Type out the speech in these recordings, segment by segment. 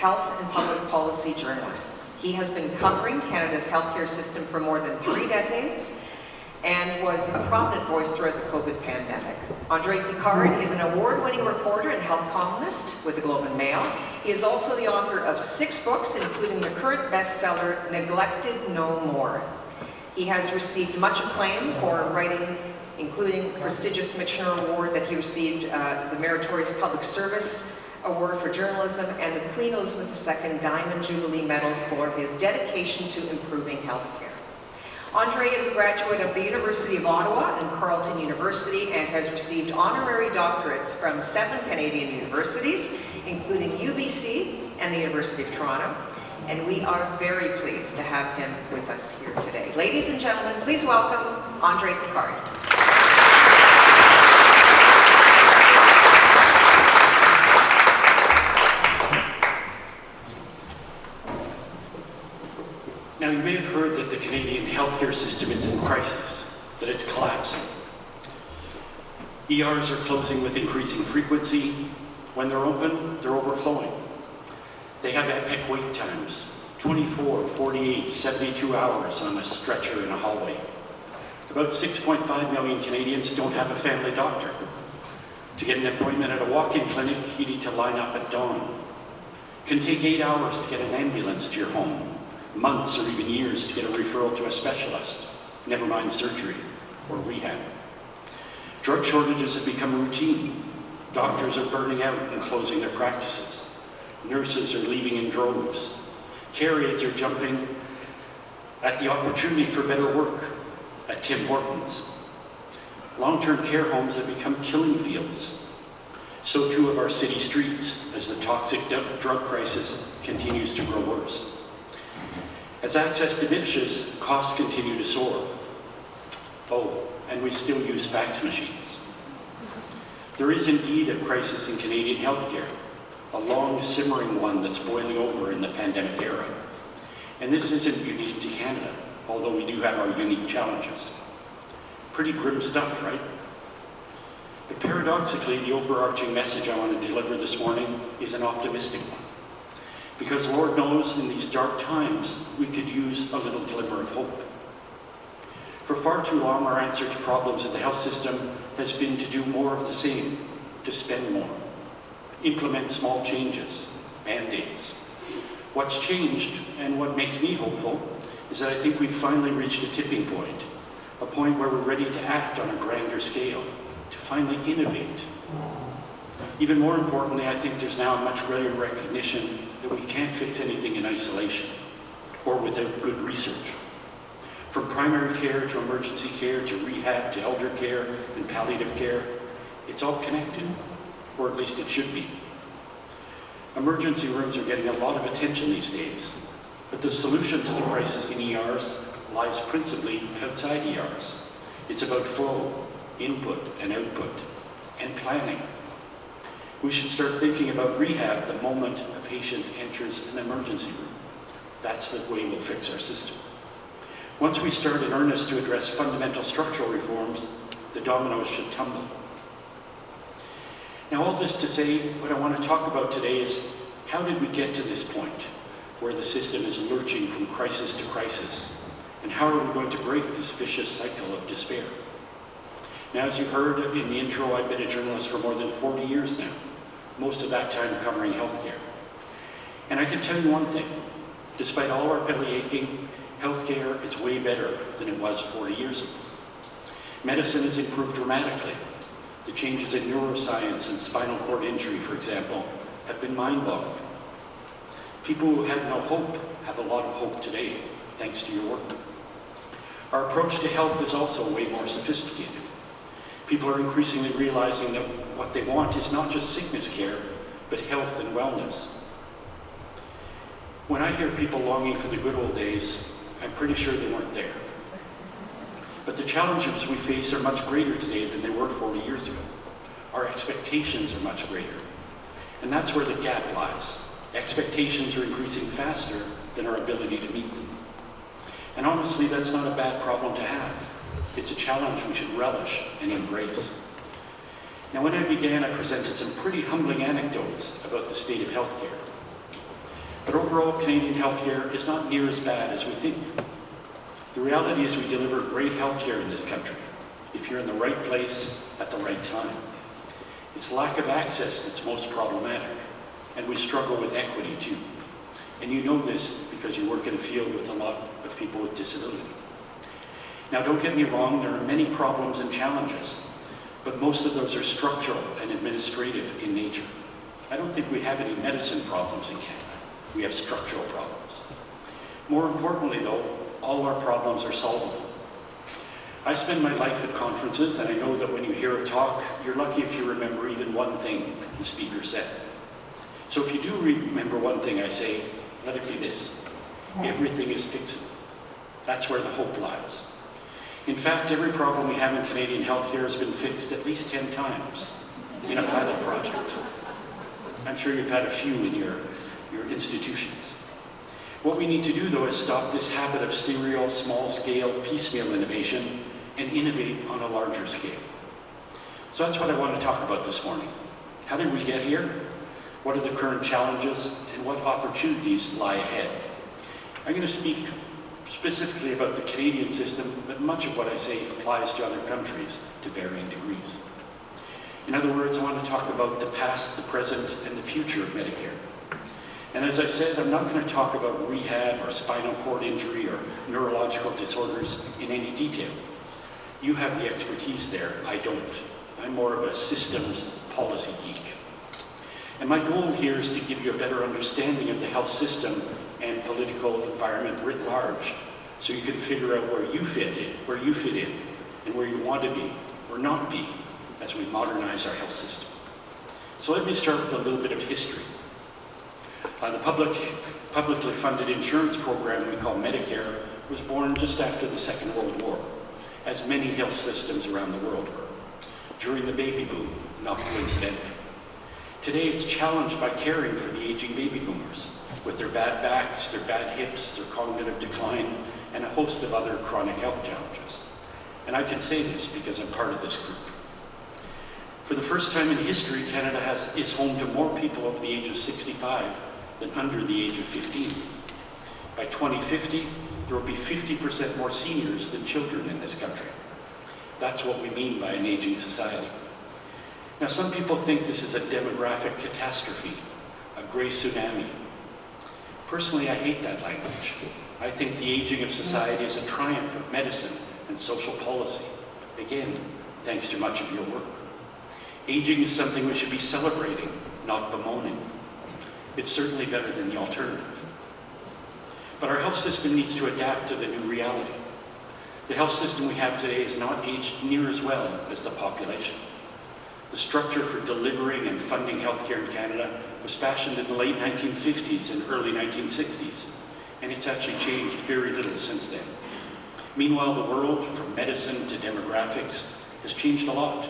health and public policy journalists. He has been covering Canada's healthcare system for more than 3 decades and was a prominent voice throughout the COVID pandemic. Andre Picard is an award-winning reporter and health columnist with the Globe and Mail. He is also the author of 6 books, including the current bestseller, Neglected No More. He has received much acclaim for writing, including the prestigious Michener Award that he received, the Meritorious Public Service Award for Journalism, and the Queen Elizabeth II Diamond Jubilee Medal for his dedication to improving healthcare. Andre is a graduate of the University of Ottawa and Carleton University and has received honorary doctorates from 7 Canadian universities, including UBC and the University of Toronto. And we are very pleased to have him with us here today. Ladies and gentlemen, please welcome Andre Picard. Now, you may have heard that the Canadian healthcare system is in crisis, that it's collapsing. ERs are closing with increasing frequency. When they're open, they're overflowing. They have epic wait times, 24, 48, 72 hours on a stretcher in a hallway. About 6.5 million Canadians don't have a family doctor. To get an appointment at a walk-in clinic, you need to line up at dawn. It can take 8 hours to get an ambulance to your home. Months or even years to get a referral to a specialist, never mind surgery or rehab. Drug shortages have become routine. Doctors are burning out and closing their practices. Nurses are leaving in droves. Care aides are jumping at the opportunity for better work at Tim Hortons. Long-term care homes have become killing fields. So too have our city streets as the toxic drug crisis continues to grow worse. As access diminishes, costs continue to soar. Oh, and we still use fax machines. There is indeed a crisis in Canadian healthcare, a long simmering one that's boiling over in the pandemic era. And this isn't unique to Canada, although we do have our unique challenges. Pretty grim stuff, right? But paradoxically, the overarching message I want to deliver this morning is an optimistic one. Because Lord knows in these dark times, we could use a little glimmer of hope. For far too long, our answer to problems in the health system has been to do more of the same, to spend more, implement small changes, band-aids. What's changed, and what makes me hopeful, is that I think we've finally reached a tipping point, a point where we're ready to act on a grander scale, to finally innovate. Even more importantly, I think there's now a much greater recognition that we can't fix anything in isolation or without good research. From primary care to emergency care to rehab to elder care and palliative care, it's all connected, or at least it should be. Emergency rooms are getting a lot of attention these days, but the solution to the crisis in ERs lies principally outside ERs. It's about flow, input and output, and planning. We should start thinking about rehab the moment a patient enters an emergency room. That's the way we'll fix our system. Once we start in earnest to address fundamental structural reforms, the dominoes should tumble. Now, all this to say, what I want to talk about today is how did we get to this point where the system is lurching from crisis to crisis? And how are we going to break this vicious cycle of despair? Now, as you heard in the intro, I've been a journalist for more than 40 years now, most of that time covering healthcare. And I can tell you one thing, despite all our belly aching, healthcare is way better than it was 40 years ago. Medicine has improved dramatically. The changes in neuroscience and spinal cord injury, for example, have been mind-boggling. People who had no hope have a lot of hope today, thanks to your work. Our approach to health is also way more sophisticated. People are increasingly realizing that what they want is not just sickness care, but health and wellness. When I hear people longing for the good old days, I'm pretty sure they weren't there. But the challenges we face are much greater today than they were 40 years ago. Our expectations are much greater. And that's where the gap lies. Expectations are increasing faster than our ability to meet them. And honestly, that's not a bad problem to have. It's a challenge we should relish and embrace. Now, when I began, I presented some pretty humbling anecdotes about the state of healthcare. But overall, Canadian healthcare is not near as bad as we think. The reality is we deliver great healthcare in this country if you're in the right place at the right time. It's lack of access that's most problematic, and we struggle with equity too. And you know this because you work in a field with a lot of people with disability. Now, don't get me wrong, there are many problems and challenges, but most of those are structural and administrative in nature. I don't think we have any medicine problems in Canada. We have structural problems. More importantly, though, all our problems are solvable. I spend my life at conferences, and I know that when you hear a talk, you're lucky if you remember even one thing the speaker said. So if you do remember one thing I say, let it be this: everything is fixable. That's where the hope lies. In fact, every problem we have in Canadian healthcare has been fixed at least 10 times in a pilot project. I'm sure you've had a few in your institutions. What we need to do, though, is stop this habit of serial, small-scale, piecemeal innovation and innovate on a larger scale. So that's what I want to talk about this morning. How did we get here? What are the current challenges, and what opportunities lie ahead? I'm going to speak specifically about the Canadian system, but much of what I say applies to other countries to varying degrees. In other words, I want to talk about the past, the present, and the future of Medicare. And as I said, I'm not going to talk about rehab or spinal cord injury or neurological disorders in any detail. You have the expertise there, I don't. I'm more of a systems policy geek. And my goal here is to give you a better understanding of the health system and political environment writ large, so you can figure out where you fit in, and where you want to be or not be as we modernize our health system. So let me start with a little bit of history. The publicly funded insurance program we call Medicare was born just after the Second World War, as many health systems around the world were, during the baby boom, not coincidentally. Today it's challenged by caring for the aging baby boomers, with their bad backs, their bad hips, their cognitive decline, and a host of other chronic health challenges. And I can say this because I'm part of this group. For the first time in history, Canada is home to more people over the age of 65 than under the age of 15. By 2050, there will be 50% more seniors than children in this country. That's what we mean by an aging society. Now, some people think this is a demographic catastrophe, a gray tsunami. Personally, I hate that language. I think the aging of society is a triumph of medicine and social policy. Again, thanks to much of your work. Aging is something we should be celebrating, not bemoaning. It's certainly better than the alternative. But our health system needs to adapt to the new reality. The health system we have today is not aged near as well as the population. The structure for delivering and funding healthcare in Canada was fashioned in the late 1950s and early 1960s, and it's actually changed very little since then. Meanwhile, the world, from medicine to demographics, has changed a lot.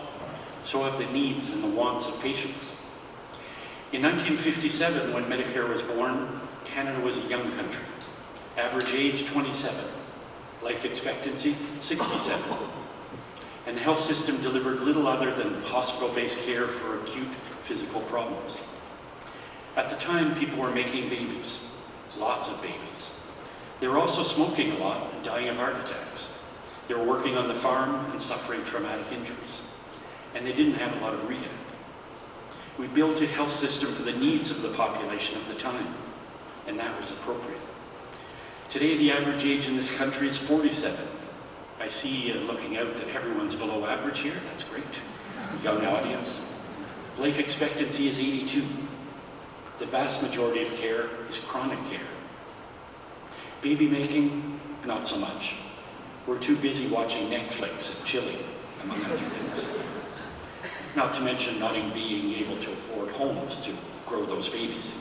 So have the needs and the wants of patients. In 1957, when Medicare was born, Canada was a young country. Average age, 27. Life expectancy, 67. And the health system delivered little other than hospital-based care for acute physical problems. At the time, people were making babies, lots of babies. They were also smoking a lot and dying of heart attacks. They were working on the farm and suffering traumatic injuries. And they didn't have a lot of rehab. We built a health system for the needs of the population of the time, and that was appropriate. Today, the average age in this country is 47. I see, looking out, that everyone's below average here. That's great. Young audience. Life expectancy is 82. The vast majority of care is chronic care. Baby making, not so much. We're too busy watching Netflix and chilling, among other things. Not to mention not even being able to afford homes to grow those babies in.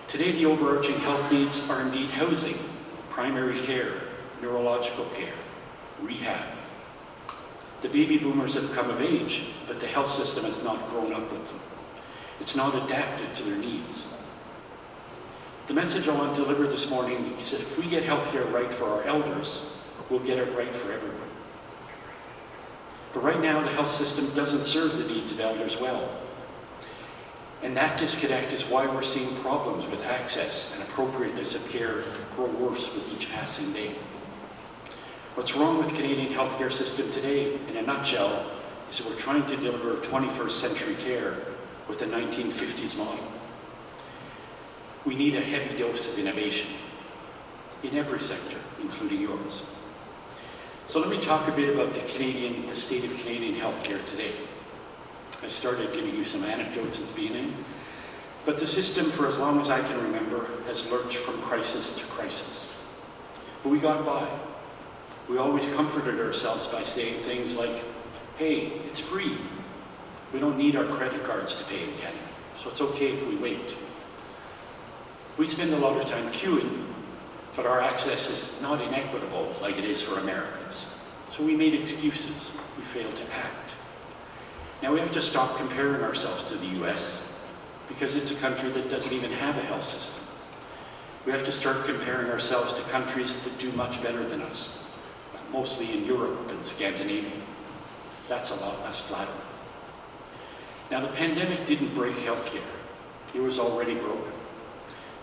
Today, the overarching health needs are indeed housing, primary care, neurological care, rehab. The baby boomers have come of age, but the health system has not grown up with them. It's not adapted to their needs. The message I want to deliver this morning is that if we get healthcare right for our elders, we'll get it right for everyone. But right now, the health system doesn't serve the needs of elders well. And that disconnect is why we're seeing problems with access and appropriateness of care grow worse with each passing day. What's wrong with Canadian healthcare system today, in a nutshell, is that we're trying to deliver 21st century care with a 1950s model. We need a heavy dose of innovation in every sector, including yours. So let me talk a bit about the state of Canadian healthcare today. I started giving you some anecdotes at the beginning, but the system, for as long as I can remember, has lurched from crisis to crisis. But we got by. We always comforted ourselves by saying things like, hey, it's free. We don't need our credit cards to pay in Canada, so it's okay if we wait. We spend a lot of time queuing, but our access is not inequitable like it is for Americans. So we made excuses. We failed to act. Now we have to stop comparing ourselves to the US because it's a country that doesn't even have a health system. We have to start comparing ourselves to countries that do much better than us, mostly in Europe and Scandinavia. That's a lot less flattering. Now the pandemic didn't break healthcare. It was already broken.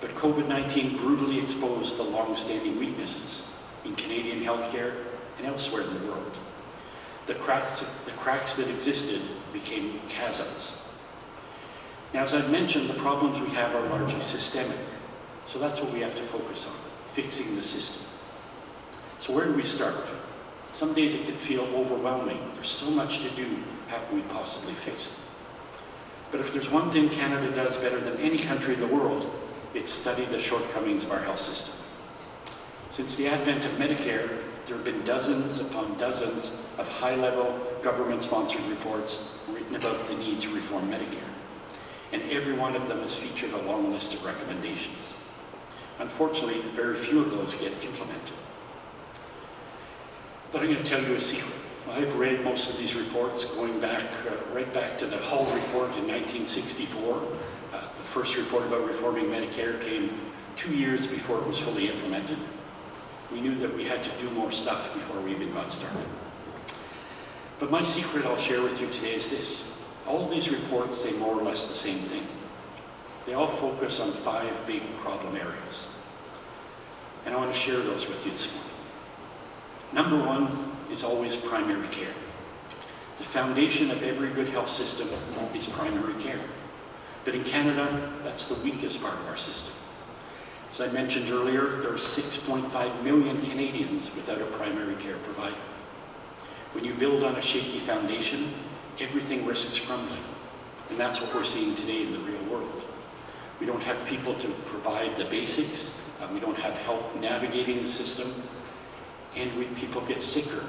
But COVID-19 brutally exposed the long-standing weaknesses in Canadian healthcare and elsewhere in the world. The cracks that existed became chasms. Now, as I've mentioned, the problems we have are largely systemic. So that's what we have to focus on, fixing the system. So where do we start? Some days it can feel overwhelming. There's so much to do. How can we possibly fix it? But if there's one thing Canada does better than any country in the world, it's study the shortcomings of our health system. Since the advent of Medicare, there have been dozens upon dozens of high-level government-sponsored reports written about the need to reform Medicare. And every one of them has featured a long list of recommendations. Unfortunately, very few of those get implemented. But I'm going to tell you a secret. I've read most of these reports going back, right back to the Hull report in 1964. The first report about reforming Medicare came 2 years before it was fully implemented. We knew that we had to do more stuff before we even got started. But my secret I'll share with you today is this. All of these reports say more or less the same thing. They all focus on 5 big problem areas. And I want to share those with you this morning. Number 1 is always primary care. The foundation of every good health system is primary care. But in Canada, that's the weakest part of our system. As I mentioned earlier, there are 6.5 million Canadians without a primary care provider. When you build on a shaky foundation, everything risks crumbling. And that's what we're seeing today in the real world. We don't have people to provide the basics. We don't have help navigating the system. And people get sicker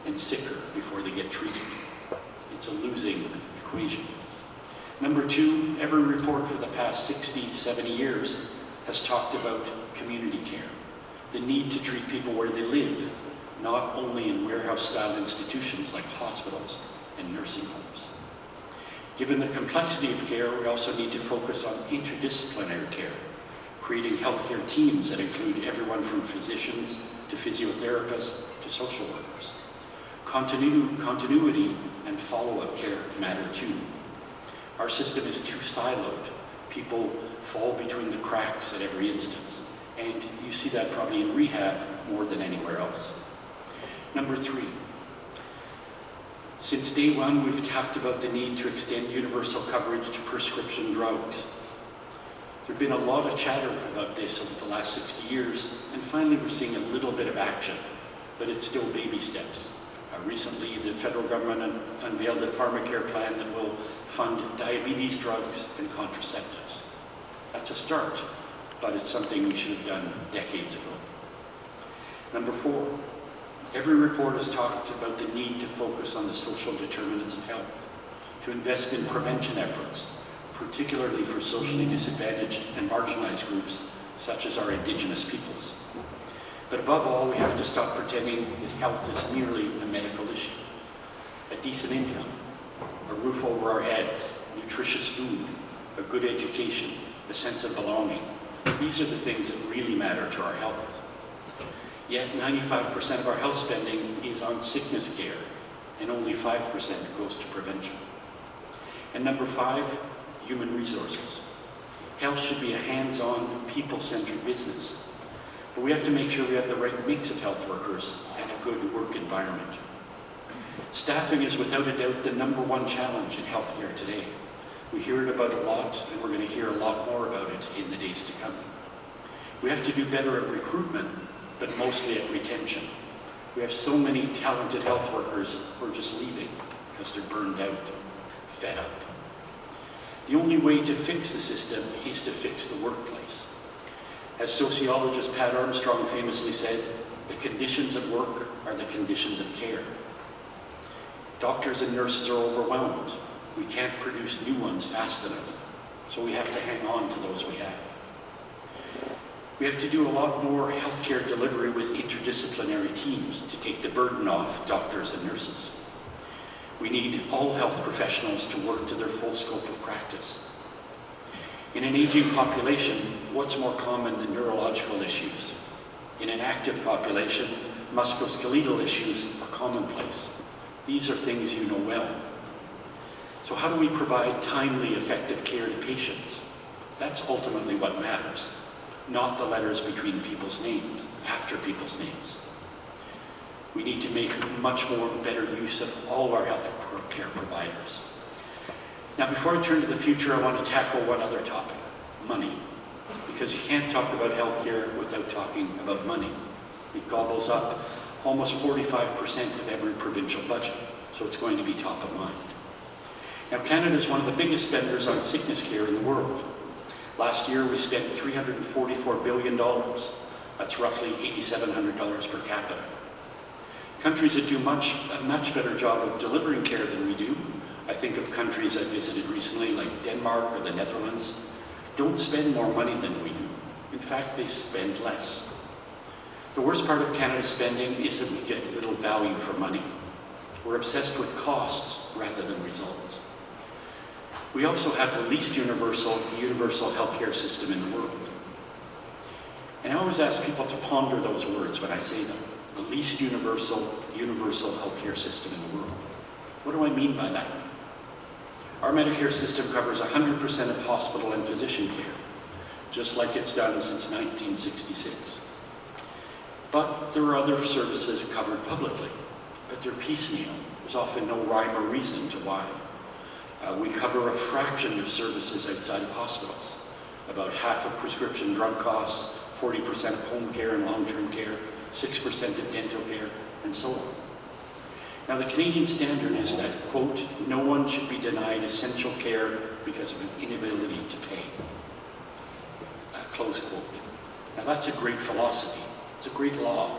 and sicker before they get treated. It's a losing equation. Number 2, every report for the past 60, 70 years has talked about community care, the need to treat people where they live, not only in warehouse-style institutions like hospitals and nursing homes. Given the complexity of care, we also need to focus on interdisciplinary care, creating healthcare teams that include everyone from physicians to physiotherapists to social workers. Continuity and follow-up care matter too. Our system is too siloed. People fall between the cracks at every instance. And you see that probably in rehab more than anywhere else. Number 3, since day one, we've talked about the need to extend universal coverage to prescription drugs. There's been a lot of chatter about this over the last 60 years, and finally we're seeing a little bit of action, but it's still baby steps. Recently, the federal government unveiled a pharmacare plan that will fund diabetes drugs and contraceptives. That's a start, but it's something we should have done decades ago. Number 4, every report has talked about the need to focus on the social determinants of health, to invest in prevention efforts, particularly for socially disadvantaged and marginalized groups, such as our Indigenous peoples. But above all, we have to stop pretending that health is merely a medical issue. A decent income, a roof over our heads, nutritious food, a good education, a sense of belonging. These are the things that really matter to our health. Yet 95% of our health spending is on sickness care, and only 5% goes to prevention. And number 5, human resources. Health should be a hands-on, people-centered business. But we have to make sure we have the right mix of health workers and a good work environment. Staffing is without a doubt the #1 challenge in healthcare today. We hear it about a lot, and we're going to hear a lot more about it in the days to come. We have to do better at recruitment, but mostly at retention. We have so many talented health workers who are just leaving because they're burned out, fed up. The only way to fix the system is to fix the workplace. As sociologist Pat Armstrong famously said, the conditions of work are the conditions of care. Doctors and nurses are overwhelmed. We can't produce new ones fast enough, so we have to hang on to those we have. We have to do a lot more healthcare delivery with interdisciplinary teams to take the burden off doctors and nurses. We need all health professionals to work to their full scope of practice. In an aging population, what's more common than neurological issues? In an active population, musculoskeletal issues are commonplace. These are things you know well. So how do we provide timely, effective care to patients? That's ultimately what matters, not the letters between people's names, after people's names. We need to make much more better use of all our health care providers. Now, before I turn to the future, I want to tackle one other topic, money. Because you can't talk about healthcare without talking about money. It gobbles up almost 45% of every provincial budget, so it's going to be top of mind. Now, Canada is one of the biggest spenders on sickness care in the world. Last year, we spent $344 billion. That's roughly $8,700 per capita. Countries that do a much better job of delivering care than we do, I think of countries I visited recently like Denmark or the Netherlands, don't spend more money than we do. In fact, they spend less. The worst part of Canada's spending is that we get little value for money. We're obsessed with costs rather than results. We also have the least universal healthcare system in the world. And I always ask people to ponder those words when I say them. The least universal healthcare system in the world. What do I mean by that? Our Medicare system covers 100% of hospital and physician care, just like it's done since 1966. But there are other services covered publicly, but they're piecemeal. There's often no rhyme or reason to why. We cover a fraction of services outside of hospitals, about half of prescription drug costs, 40% of home care and long-term care, 6% of dental care, and so on. Now, the Canadian standard is that, quote, no one should be denied essential care because of an inability to pay, close quote. Now, that's a great philosophy. It's a great law.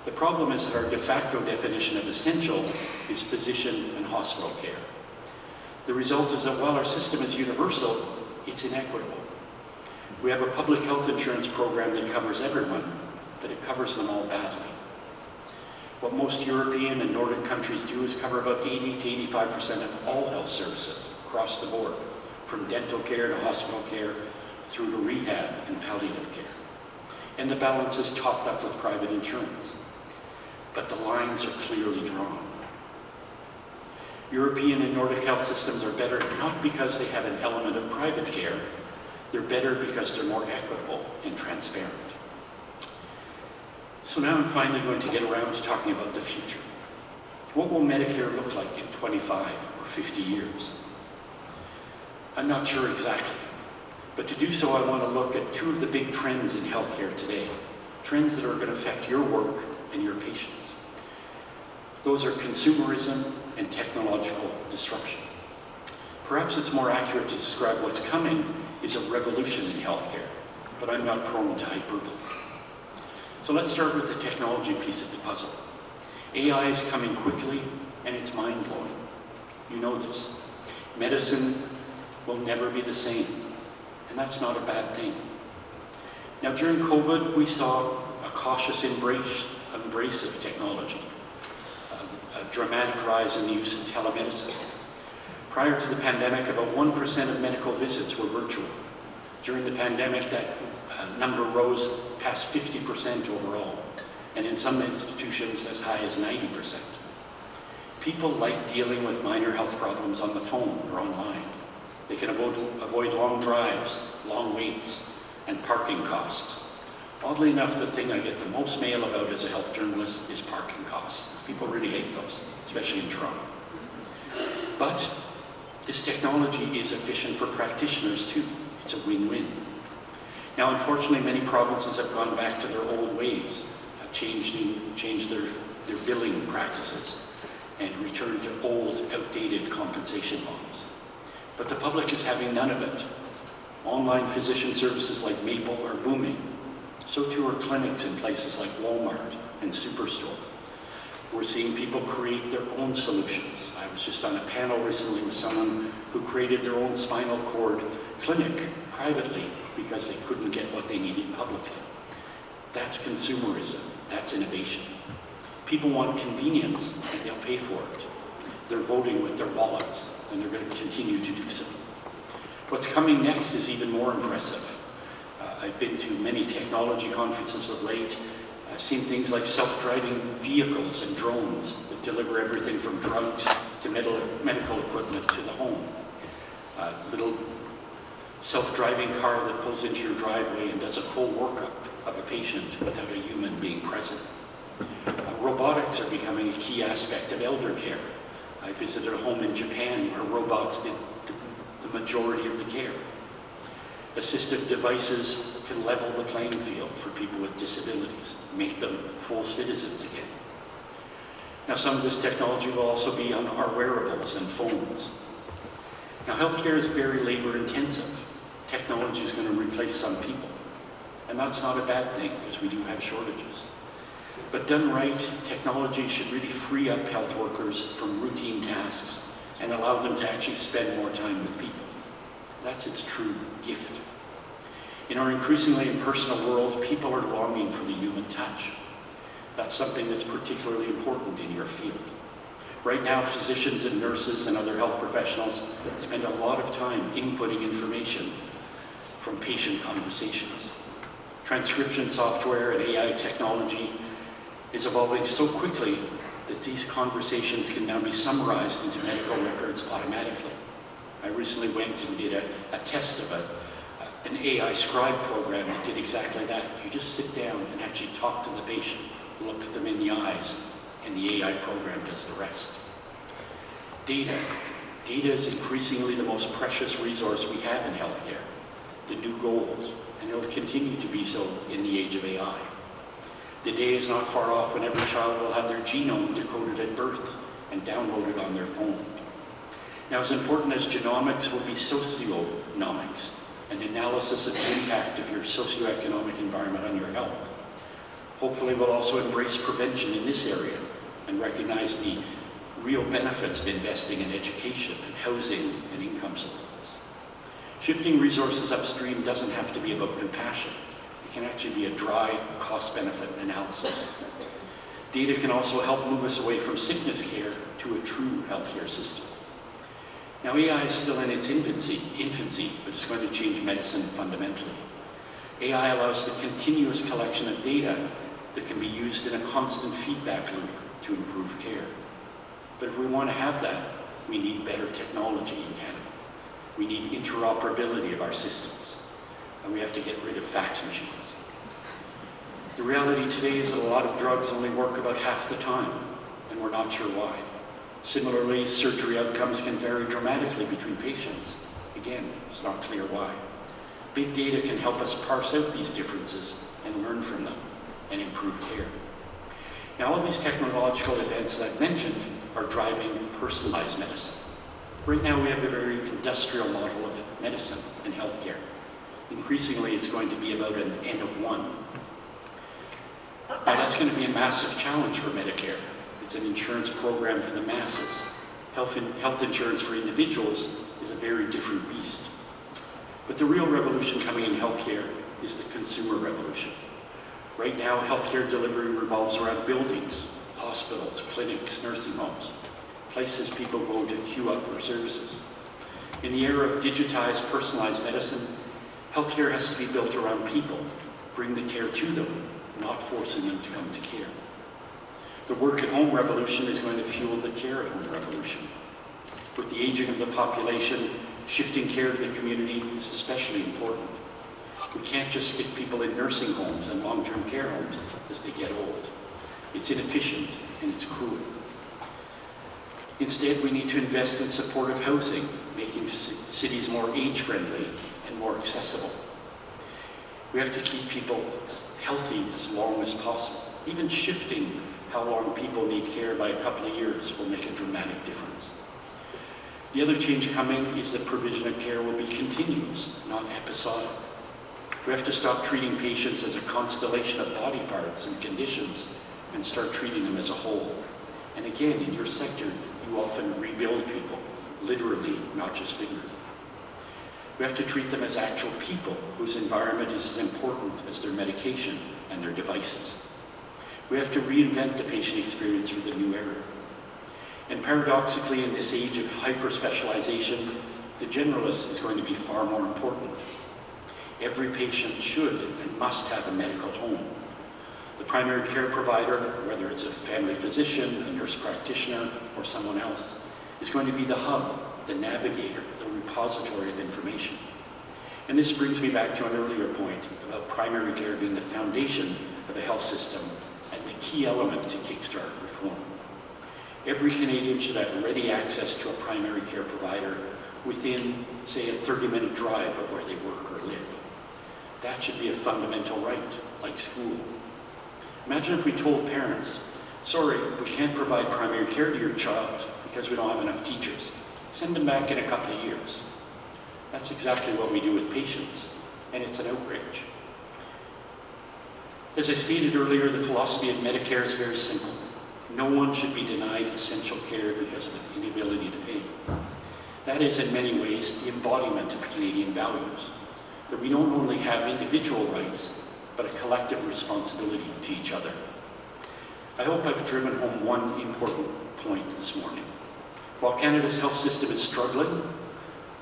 The problem is that our de facto definition of essential is physician and hospital care. The result is that while our system is universal, it's inequitable. We have a public health insurance program that covers everyone, but it covers them all badly. What most European and Nordic countries do is cover about 80 to 85% of all health services across the board, from dental care to hospital care, through to rehab and palliative care. And the balance is topped up with private insurance. But the lines are clearly drawn. European and Nordic health systems are better not because they have an element of private care, they're better because they're more equitable and transparent. So now I'm finally going to get around to talking about the future. What will Medicare look like in 25 or 50 years? I'm not sure exactly, but to do so I want to look at two of the big trends in healthcare today, trends that are going to affect your work and your patients. Those are consumerism and technological disruption. Perhaps it's more accurate to describe what's coming is a revolution in healthcare, but I'm not prone to hyperbole. So let's start with the technology piece of the puzzle. AI is coming quickly, and it's mind-blowing. You know this. Medicine will never be the same, and that's not a bad thing. Now, during COVID, we saw a cautious embrace of technology, a dramatic rise in the use of telemedicine. Prior to the pandemic, about 1% of medical visits were virtual. During the pandemic, that number rose past 50% overall, and in some institutions as high as 90%. People like dealing with minor health problems on the phone or online. They can avoid long drives, long waits, and parking costs. Oddly enough, the thing I get the most mail about as a health journalist is parking costs. People really hate those, especially in Toronto. But this technology is efficient for practitioners too. It's a win-win. Now, unfortunately, many provinces have gone back to their old ways, have changed their billing practices, and returned to old, outdated compensation models. But the public is having none of it. Online physician services like Maple are booming. So too are clinics in places like Walmart and Superstore. We're seeing people create their own solutions. I was just on a panel recently with someone who created their own spinal cord clinic privately because they couldn't get what they needed publicly. That's consumerism. That's innovation. People want convenience, and they'll pay for it. They're voting with their wallets, and they're going to continue to do so. What's coming next is even more impressive. I've been to many technology conferences of late. I've seen things like self-driving vehicles and drones that deliver everything from drugs to medical equipment to the home. A little self-driving car that pulls into your driveway and does a full workup of a patient without a human being present. Robotics are becoming a key aspect of elder care. I visited a home in Japan where robots did the majority of the care. Assistive devices can level the playing field for people with disabilities, make them full citizens again. Now, some of this technology will also be on our wearables and phones. Now, healthcare is very labor intensive. Technology is going to replace some people. And that's not a bad thing because we do have shortages. But done right, technology should really free up health workers from routine tasks and allow them to actually spend more time with people. That's its true gift. In our increasingly impersonal world, people are longing for the human touch. That's something that's particularly important in your field. Right now, physicians and nurses and other health professionals spend a lot of time inputting information from patient conversations. Transcription software and AI technology is evolving so quickly that these conversations can now be summarized into medical records automatically. I recently went and did a test of an AI scribe program that did exactly that. You just sit down and actually talk to the patient, look at them in the eyes, and the AI program does the rest. Data. Data is increasingly the most precious resource we have in healthcare, the new gold, and it will continue to be so in the age of AI. The day is not far off when every child will have their genome decoded at birth and downloaded on their phone. Now, as important as genomics will be socionomics, an analysis of the impact of your socioeconomic environment on your health. Hopefully we'll also embrace prevention in this area and recognize the real benefits of investing in education and housing and income supports. Shifting resources upstream doesn't have to be about compassion. It can actually be a dry cost-benefit analysis. Data can also help move us away from sickness care to a true healthcare system. Now, AI is still in its infancy, but it's going to change medicine fundamentally. AI allows the continuous collection of data that can be used in a constant feedback loop to improve care. But if we want to have that, we need better technology in Canada. We need interoperability of our systems, and we have to get rid of fax machines. The reality today is that a lot of drugs only work about half the time, and we're not sure why. Similarly, surgery outcomes can vary dramatically between patients. Again, it's not clear why. Big data can help us parse out these differences and learn from them and improve care. Now, all these technological advances I've mentioned are driving personalized medicine. Right now, we have a very industrial model of medicine and healthcare. Increasingly, it's going to be about an N of one. Now, that's going to be a massive challenge for Medicare. It's an insurance program for the masses. Health insurance for individuals is a very different beast. But the real revolution coming in healthcare is the consumer revolution. Right now, healthcare delivery revolves around buildings, hospitals, clinics, nursing homes, places people go to queue up for services. In the era of digitized, personalized medicine, healthcare has to be built around people, bring the care to them, not forcing them to come to care. The work-at-home revolution is going to fuel the care-at-home revolution. With the aging of the population, Shifting care to the community is especially important. We can't just stick people in nursing homes and long-term care homes as they get old. It's inefficient and it's cruel. Instead, we need to invest in supportive housing, making cities more age-friendly and more accessible. We have to keep people healthy as long as possible. Even shifting how long people need care by a couple of years will make a dramatic difference. The other change coming is that provision of care will be continuous, not episodic. We have to stop treating patients as a constellation of body parts and conditions and start treating them as a whole. And again, in your sector, you often rebuild people, literally, not just figuratively. We have to treat them as actual people whose environment is as important as their medication and their devices. We have to reinvent the patient experience for the new era. And paradoxically, in this age of hyper-specialization, the generalist is going to be far more important. Every patient should and must have a medical home. The primary care provider, whether it's a family physician, a nurse practitioner, or someone else, is going to be the hub, the navigator, the repository of information. And this brings me back to an earlier point about primary care being the foundation of a health system and the key element to kickstart reform. Every Canadian should have ready access to a primary care provider within, say, a 30-minute drive of where they work or live. That should be a fundamental right, like school. Imagine if we told parents, sorry, we can't provide primary care to your child because we don't have enough teachers. Send them back in a couple of years. That's exactly what we do with patients, and it's an outrage. As I stated earlier, the philosophy of Medicare is very simple. No one should be denied essential care because of an inability to pay. That is, in many ways, the embodiment of Canadian values, that we don't only have individual rights, but a collective responsibility to each other. I hope I've driven home one important point this morning. While Canada's health system is struggling,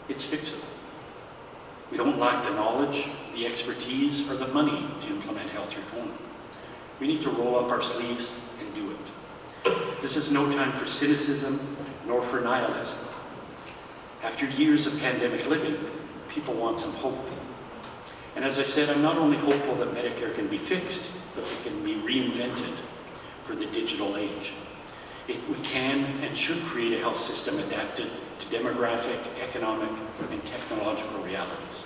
it's fixable. We don't lack the knowledge, the expertise, or the money to implement health reform. We need to roll up our sleeves and do it. This is no time for cynicism, nor for nihilism. After years of pandemic living, people want some hope. And as I said, I'm not only hopeful that Medicare can be fixed, but it can be reinvented for the digital age. We can and should create a health system adapted to demographic, economic, and technological realities.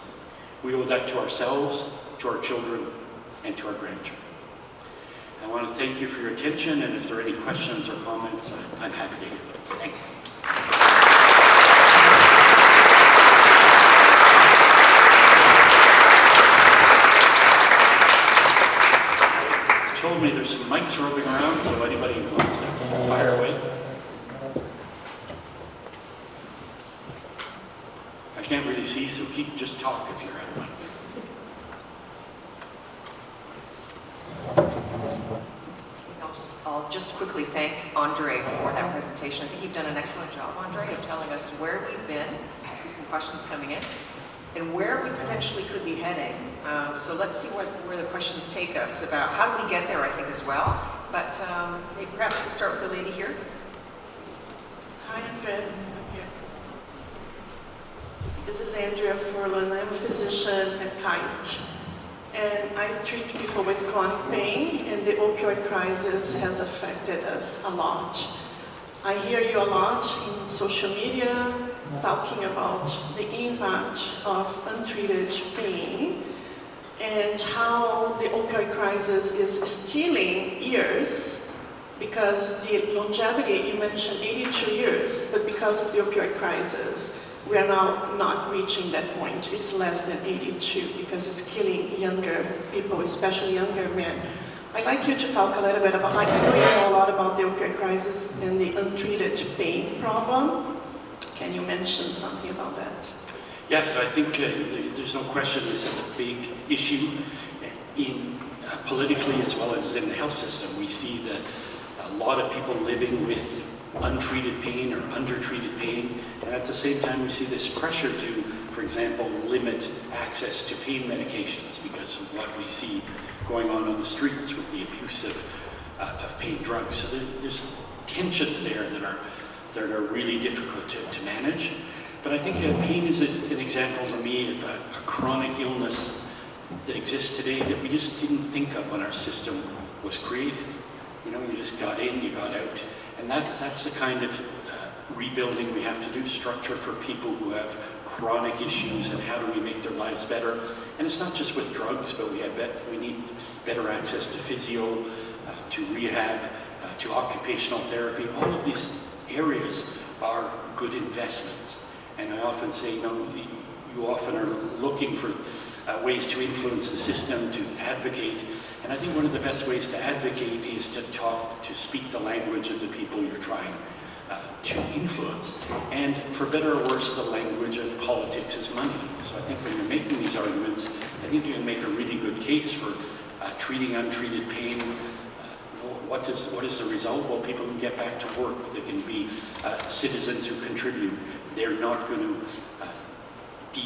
We owe that to ourselves, to our children, and to our grandchildren. I want to thank you for your attention, and if there are any questions or comments, I'm happy to hear them. Thanks. Told me there's some mics roving around, so anybody who wants to fire away. I can't really see, so just talk if you're at one. I'll just quickly thank Andre for that presentation. I think you've done an excellent job, Andre, of telling us where we've been. I see some questions coming in. And where we potentially could be heading. So let's see where the questions take us about how do we get there, I think, as well. But maybe perhaps we'll start with the lady here. Hi, Andrea. I'm here. This is Andrea Furlan. I'm a physician at ICAIR. And I treat people with chronic pain, and the opioid crisis has affected us a lot. I hear you a lot in social media talking about the impact of untreated pain and how the opioid crisis is stealing years because the longevity, you mentioned 82 years, but because of the opioid crisis, we are now not reaching that point. It's less than 82 because it's killing younger people, especially younger men. I'd like you to talk a little bit about, I know you know a lot about the opioid crisis and the untreated pain problem. Can you mention something about that? Yes, I think there's no question this is a big issue politically as well as in the health system. We see that a lot of people living with untreated pain or undertreated pain, and at the same time we see this pressure to, for example, limit access to pain medications because of what we see going on the streets with the abuse of pain drugs. So there's tensions there that are really difficult to manage. But I think pain is an example to me of a chronic illness that exists today that we just didn't think of when our system was created. You know, you just got in, you got out. And that's the kind of rebuilding we have to do, structure for people who have chronic issues and how do we make their lives better. And it's not just with drugs, but we need better access to physio, to rehab, to occupational therapy. All of these areas are good investments. And I often say, you know, you often are looking for ways to influence the system, to advocate. And I think one of the best ways to advocate is to talk, to speak the language of the people you're trying to influence. And for better or worse, the language of politics is money. So I think when you're making these arguments, I think you can make a really good case for treating untreated pain. What is the result? Well, people can get back to work. They can be citizens who contribute. They're not going to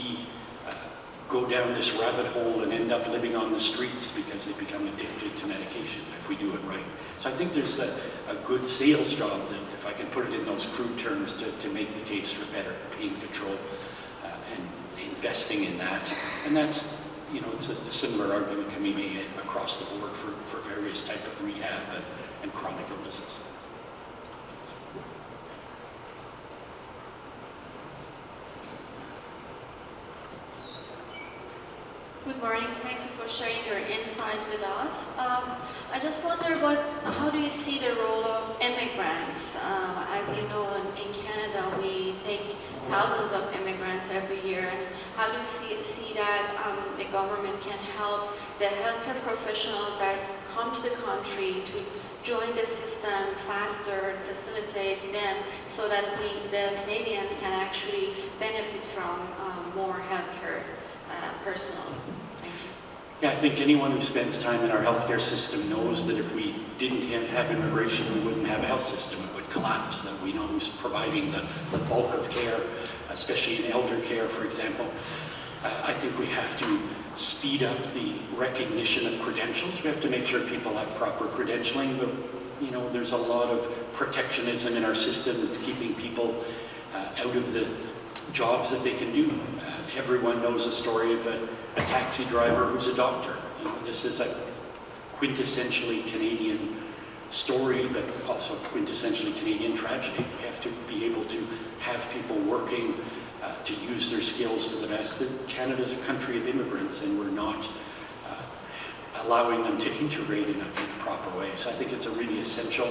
go down this rabbit hole and end up living on the streets because they become addicted to medication if we do it right. So I think there's a good sales job, that, if I can put it in those crude terms, to make the case for better pain control and investing in that. And that's, you know, it's a similar argument can be made across the board for various type of rehab and chronic illnesses. Good morning. Thank you for sharing your insight with us. I just wonder how do you see the role of immigrants? As you know, in Canada, we take thousands of immigrants every year. And how do you see that the government can help the healthcare professionals that come to the country to join the system faster, facilitate them so that the Canadians can actually benefit from more healthcare personals? Thank you. Yeah, I think anyone who spends time in our healthcare system knows that if we didn't have immigration, we wouldn't have a health system. It would collapse. That we know who's providing the bulk of care, especially in elder care, for example. I think we have to speed up the recognition of credentials. We have to make sure people have proper credentialing, but you know, there's a lot of protectionism in our system that's keeping people out of the jobs that they can do. Everyone knows a story of a taxi driver who's a doctor. You know, this is a quintessentially Canadian story, but also quintessentially Canadian tragedy. We have to be able to have people working to use their skills to the best. Canada is a country of immigrants, and we're not allowing them to integrate in a proper way. So I think it's a really essential.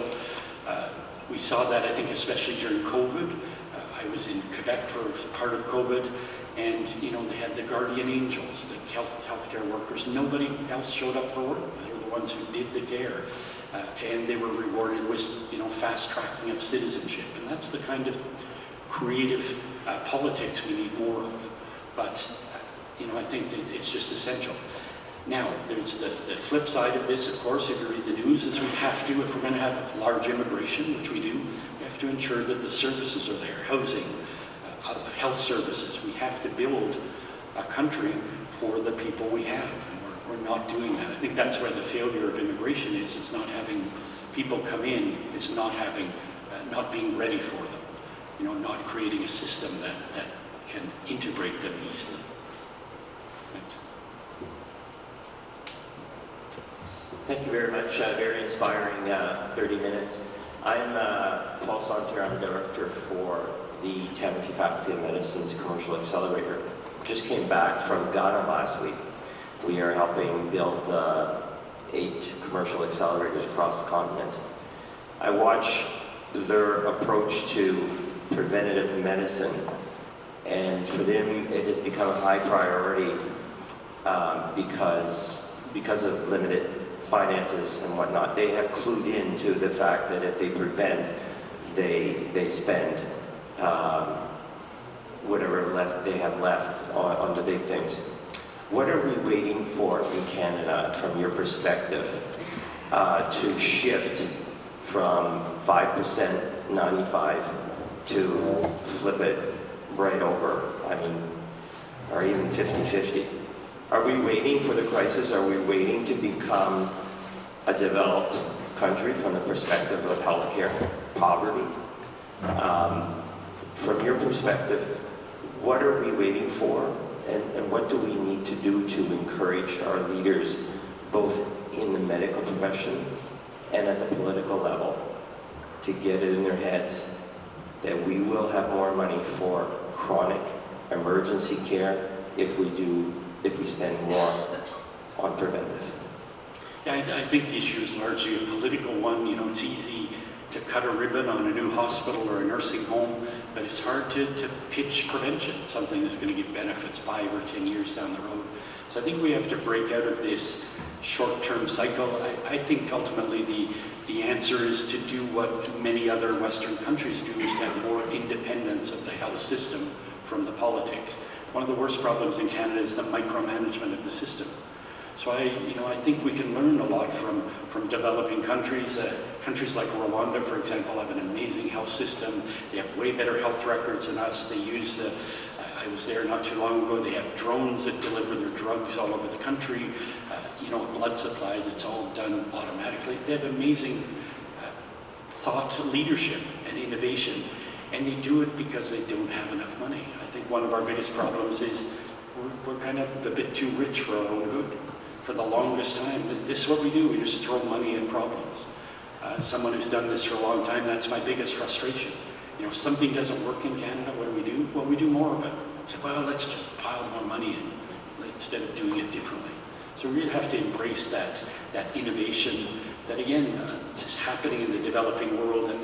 We saw that, I think, especially during COVID. I was in Quebec for part of COVID, and you know, they had the guardian angels, the healthcare workers. Nobody else showed up for work. They were the ones who did the care, and they were rewarded with, you know, fast tracking of citizenship. And that's the kind of creative politics we need more of. But you know, I think that it's just essential. Now, there's the flip side of this, of course, if you read the news, is we have to, if we're going to have large immigration, which we do, we have to ensure that the services are there, housing, health services. We have to build a country for the people we have, and we're not doing that. I think that's where the failure of immigration is. It's not having people come in, it's not having, not being ready for them. You know, not creating a system that can integrate them easily. Thanks. Thank you very much. Very inspiring 30 minutes. I'm Paul Sonter. I'm director for the Tamariki Faculty of Medicine's Commercial Accelerator. Just came back from Ghana last week. We are helping build 8 commercial accelerators across the continent. I watch their approach to preventative medicine, and for them it has become a high priority because of limited finances and whatnot. They have clued into the fact that if they prevent, they spend whatever they have left on the big things. What are we waiting for in Canada, from your perspective, to shift from 5% 95 to flip it right over? I mean, or even 50-50. Are we waiting for the crisis? Are we waiting to become a developed country from the perspective of healthcare, poverty? From your perspective, what are we waiting for? And what do we need to do to encourage our leaders, both in the medical profession and at the political level, to get it in their heads that we will have more money for chronic emergency care if we spend more on preventive. Yeah, I think the issue is largely a political one. You know, it's easy to cut a ribbon on a new hospital or a nursing home, but it's hard to pitch prevention, something that's going to give benefits 5 or 10 years down the road. So I think we have to break out of this short-term cycle. I think ultimately the answer is to do what many other Western countries do, is to have more independence of the health system from the politics. One of the worst problems in Canada is the micromanagement of the system. So I think we can learn a lot from developing countries. Countries like Rwanda, for example, have an amazing health system. They have way better health records than us. They use I was there not too long ago. They have drones that deliver their drugs all over the country. A blood supply that's all done automatically. They have amazing thought leadership and innovation, and they do it because they don't have enough money. I think one of our biggest problems is we're kind of a bit too rich for our own good. For the longest time, this is what we do. We just throw money at problems. Someone who's done this for a long time, that's my biggest frustration. If something doesn't work in Canada, what do? Well, we do more of it. Say, well, let's just pile more money in instead of doing it differently. So we really have to embrace that innovation that, again, is happening in the developing world, and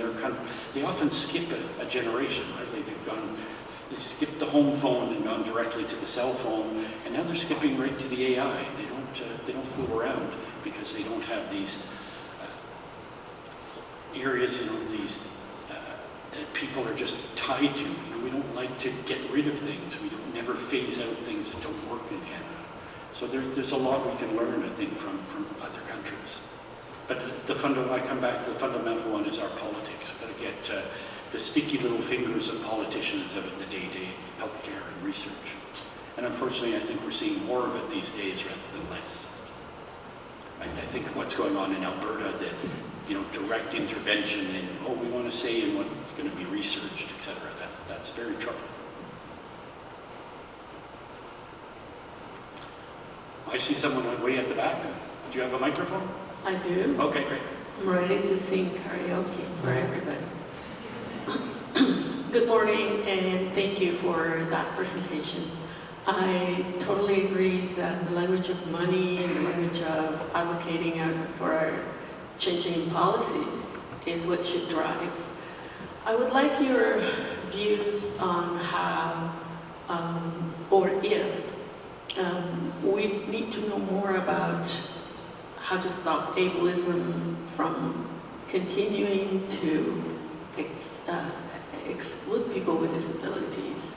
they often skip a generation, right? They skipped the home phone and gone directly to the cell phone, and now they're skipping right to the AI. They don't fool around because they don't have these areas, that people are just tied to. We don't like to get rid of things. We don't never phase out things that don't work in Canada. So there's a lot we can learn, I think, from other countries. But I come back to the fundamental one is our politics. We've got to get the sticky little fingers of politicians out of the day-to-day healthcare and research. And unfortunately, I think we're seeing more of it these days rather than less. I think what's going on in Alberta, that direct intervention and we want to say in what's going to be researched, etc. That's very troubling. I see someone way at the back. Do you have a microphone? I do. Okay, great. I'm ready to sing karaoke for everybody. Good morning, and thank you for that presentation. I totally agree that the language of money and the language of advocating for our changing policies is what should drive. I would like your views on how, or if, we need to know more about how to stop ableism from continuing to exclude people with disabilities.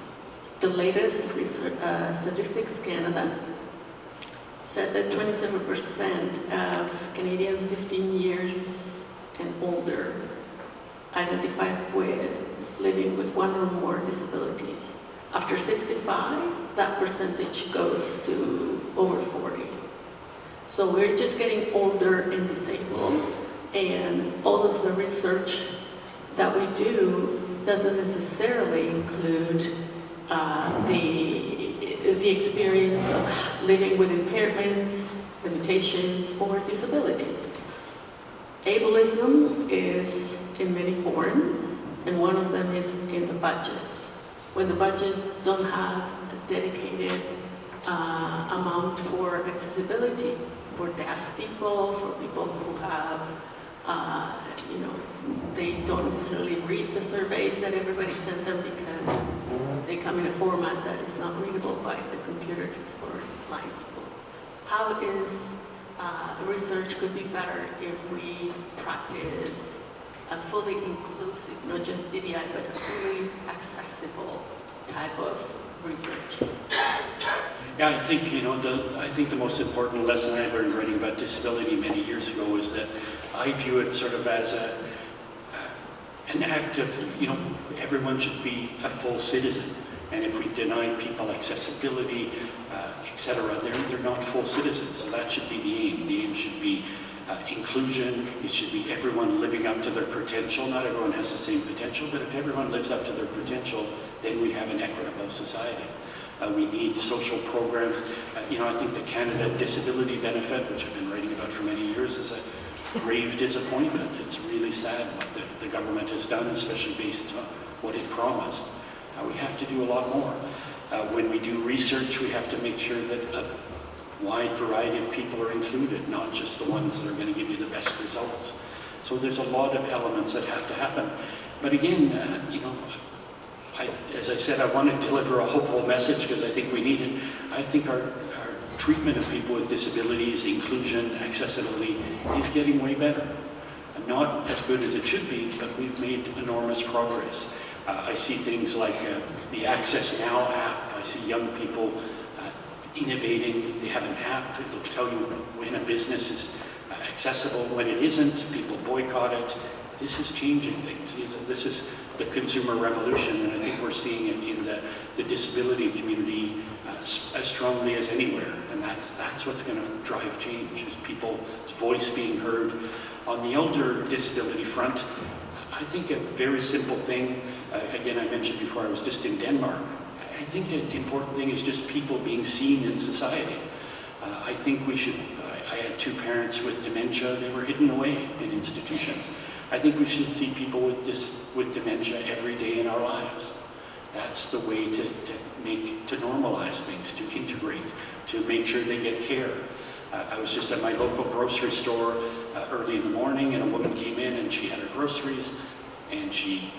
The latest Statistics Canada said that 27% of Canadians 15 years and older identify with living with one or more disabilities. After 65, that percentage goes to over 40. So we're just getting older and disabled, and all of the research that we do doesn't necessarily include the experience of living with impairments, limitations, or disabilities. Ableism is in many forms, and one of them is in the budgets. When the budgets don't have a dedicated amount for accessibility, for deaf people, for people who have, they don't necessarily read the surveys that everybody sent them because they come in a format that is not readable by the computers for blind people. How is research could be better if we practice a fully inclusive, not just DDI, but a fully accessible type of research? Yeah, I think the most important lesson I learned writing about disability many years ago is that I view it sort of as an act of, everyone should be a full citizen. And if we deny people accessibility, etc., they're not full citizens. So that should be the aim. The aim should be inclusion. It should be everyone living up to their potential. Not everyone has the same potential, but if everyone lives up to their potential, then we have an equitable society. We need social programs. I think the Canada Disability Benefit, which I've been writing about for many years, is a grave disappointment. It's really sad what the government has done, especially based on what it promised. We have to do a lot more. When we do research, we have to make sure that a wide variety of people are included, not just the ones that are going to give you the best results. So there's a lot of elements that have to happen. But again, as I said, I want to deliver a hopeful message because I think we need it. I think our treatment of people with disabilities, inclusion, accessibility is getting way better. Not as good as it should be, but we've made enormous progress. I see things like the Access Now app. I see young people innovating. They have an app that will tell you when a business is accessible. When it isn't, people boycott it. This is changing things. This is the consumer revolution, and I think we're seeing it in the disability community as strongly as anywhere. And that's what's going to drive change, is people's voice being heard. On the elder disability front, I think a very simple thing, again, I mentioned before I was just in Denmark, I think an important thing is just people being seen in society. I think we should, I had 2 parents with dementia, they were hidden away in institutions. I think we should see people with dementia every day in our lives. That's the way to normalize things, to integrate, to make sure they get care. I was just at my local grocery store early in the morning, and a woman came in and she had her groceries, and she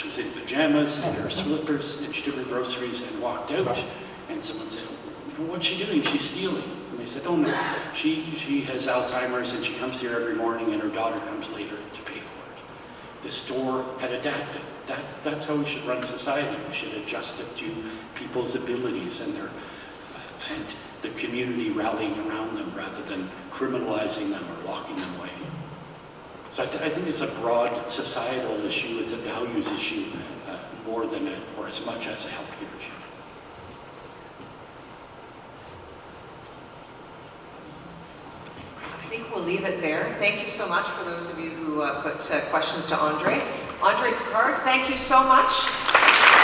was in pajamas and her slippers, and she took her groceries and walked out. And someone said, "What's she doing? She's stealing." And they said, "Oh no, she has Alzheimer's and she comes here every morning and her daughter comes later to pay for it." The store had adapted. That's how we should run society. We should adjust it to people's abilities and and the community rallying around them rather than criminalizing them or locking them away. So I think it's a broad societal issue. It's a values issue more than or as much as a healthcare issue. I think we'll leave it there. Thank you so much for those of you who put questions to Andre. Andre Picard, thank you so much.